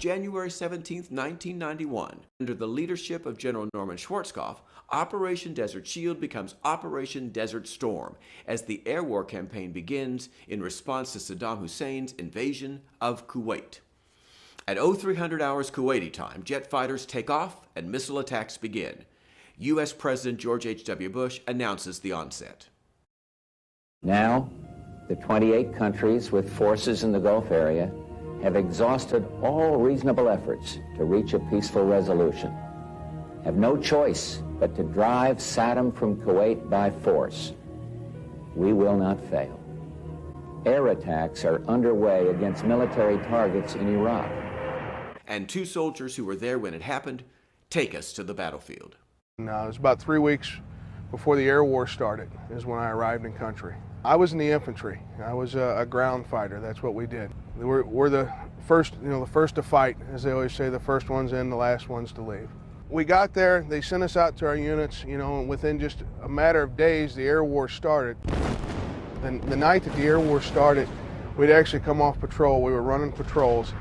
January 17, 1991, under the leadership of General Norman Schwarzkopf, Operation Desert Shield becomes Operation Desert Storm as the air war campaign begins in response to Saddam Hussein's invasion of Kuwait. At 0300 hours Kuwaiti time, jet fighters take off and missile attacks begin. U.S. President George H.W. Bush announces the onset. Now, the 28 countries with forces in the Gulf area have exhausted all reasonable efforts to reach a peaceful resolution, have no choice but to drive Saddam from Kuwait by force. We will not fail. Air attacks are underway against military targets in Iraq. And two soldiers who were there when it happened take us to the battlefield. It was about 3 weeks before the air war started is when I arrived in country. I was in the infantry. I was a ground fighter. That's what we did. We're the first, the first to fight, as they always say, the first ones in, the last ones to leave. We got there, they sent us out to our units, and within just a matter of days, the air war started. Then the night that the air war started, we'd actually come off patrol. We were running patrols,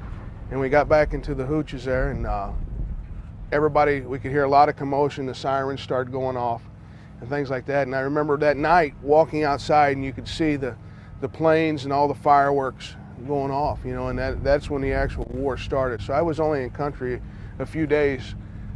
and we got back into the hooches there, and everybody, we could hear a lot of commotion. The sirens started going off and things like that. And I remember that night walking outside, and you could see the planes and all the fireworks going off, and that's when the actual war started. So I was only in country a few days,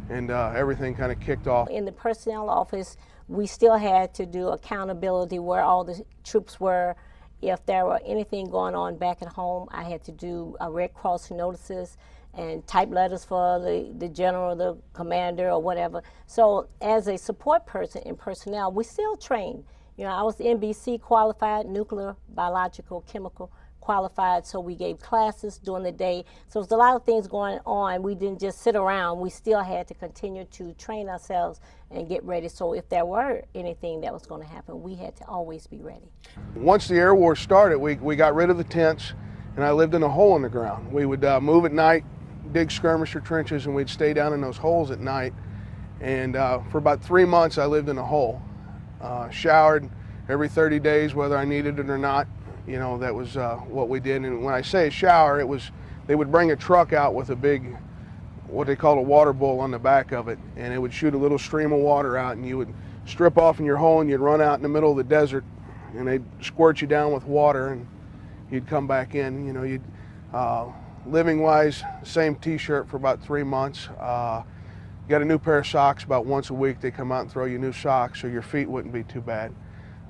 and everything kind of kicked off. In the personnel office, we still had to do accountability where all the troops were. If there were anything going on back at home, I had to do Red Cross notices and type letters for the general, the commander, or whatever. So as a support person in personnel, we still train. I was NBC qualified, nuclear, biological, chemical qualified, so we gave classes during the day. So there's a lot of things going on. We didn't just sit around. We still had to continue to train ourselves and get ready. So if there were anything that was going to happen, we had to always be ready. Once the air war started, we got rid of the tents, and I lived in a hole in the ground. We would move at night, dig skirmisher trenches, and we'd stay down in those holes at night. And for about 3 months, I lived in a hole. Showered every 30 days, whether I needed it or not. That was what we did. And when I say shower, they would bring a truck out with a big, what they called a water bowl on the back of it, and it would shoot a little stream of water out, and you would strip off in your hole, and you'd run out in the middle of the desert, and they'd squirt you down with water, and you'd come back in. Living-wise, same T-shirt for about 3 months. Got a new pair of socks about once a week. They come out and throw you new socks so your feet wouldn't be too bad.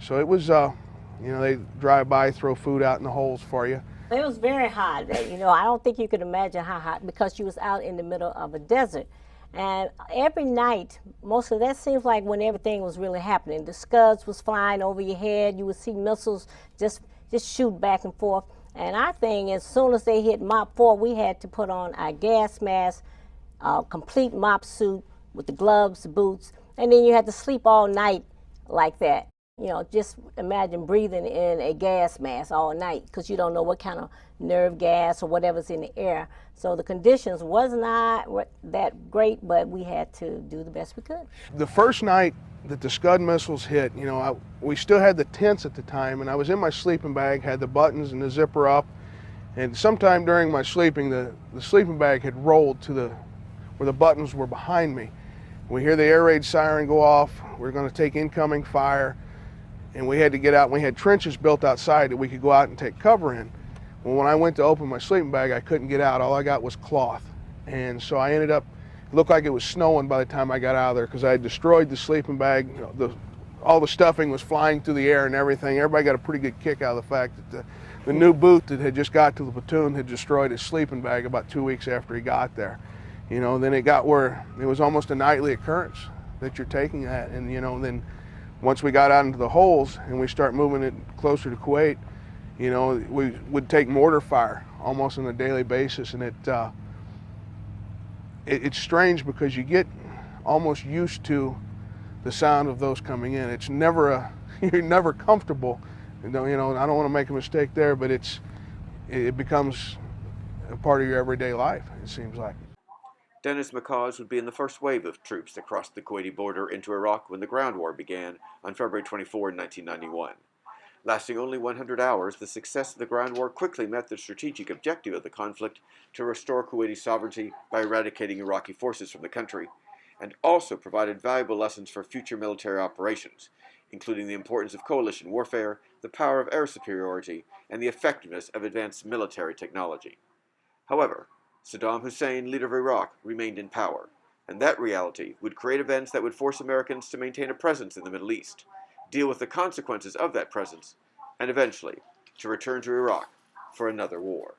So it was, they drive by, throw food out in the holes for you. It was very hot. I don't think you could imagine how hot, because you was out in the middle of a desert. And every night, most of that seems like when everything was really happening. The Scuds was flying over your head. You would see missiles just shoot back and forth. And our thing, as soon as they hit Mop 4, we had to put on our gas mask, complete mop suit with the gloves, the boots, and then you had to sleep all night like that. Just imagine breathing in a gas mask all night, because you don't know what kind of nerve gas or whatever's in the air. So the conditions was not that great, but we had to do the best we could. The first night that the Scud missiles hit, we still had the tents at the time, and I was in my sleeping bag, had the buttons and the zipper up, and sometime during my sleeping, the sleeping bag had rolled to where the buttons were behind me. We hear the air raid siren go off. We're going to take incoming fire. And we had to get out, and we had trenches built outside that we could go out and take cover in. Well, when I went to open my sleeping bag, I couldn't get out. All I got was cloth. And so I ended up, it looked like it was snowing by the time I got out of there, because I had destroyed the sleeping bag. All the stuffing was flying through the air and everything. Everybody got a pretty good kick out of the fact that the new boot that had just got to the platoon had destroyed his sleeping bag about 2 weeks after he got there. Then it got where it was almost a nightly occurrence that you're taking that. And, then once we got out into the holes and we start moving it closer to Kuwait, we would take mortar fire almost on a daily basis. And it's strange, because you get almost used to the sound of those coming in. It's never you're never comfortable. I don't want to make a mistake there, but it becomes a part of your everyday life, it seems like. Dennis McHawes would be in the first wave of troops that crossed the Kuwaiti border into Iraq when the ground war began on February 24, 1991. Lasting only 100 hours, the success of the ground war quickly met the strategic objective of the conflict to restore Kuwaiti sovereignty by eradicating Iraqi forces from the country, and also provided valuable lessons for future military operations, including the importance of coalition warfare, the power of air superiority, and the effectiveness of advanced military technology. However, Saddam Hussein, leader of Iraq, remained in power, and that reality would create events that would force Americans to maintain a presence in the Middle East, deal with the consequences of that presence, and eventually to return to Iraq for another war.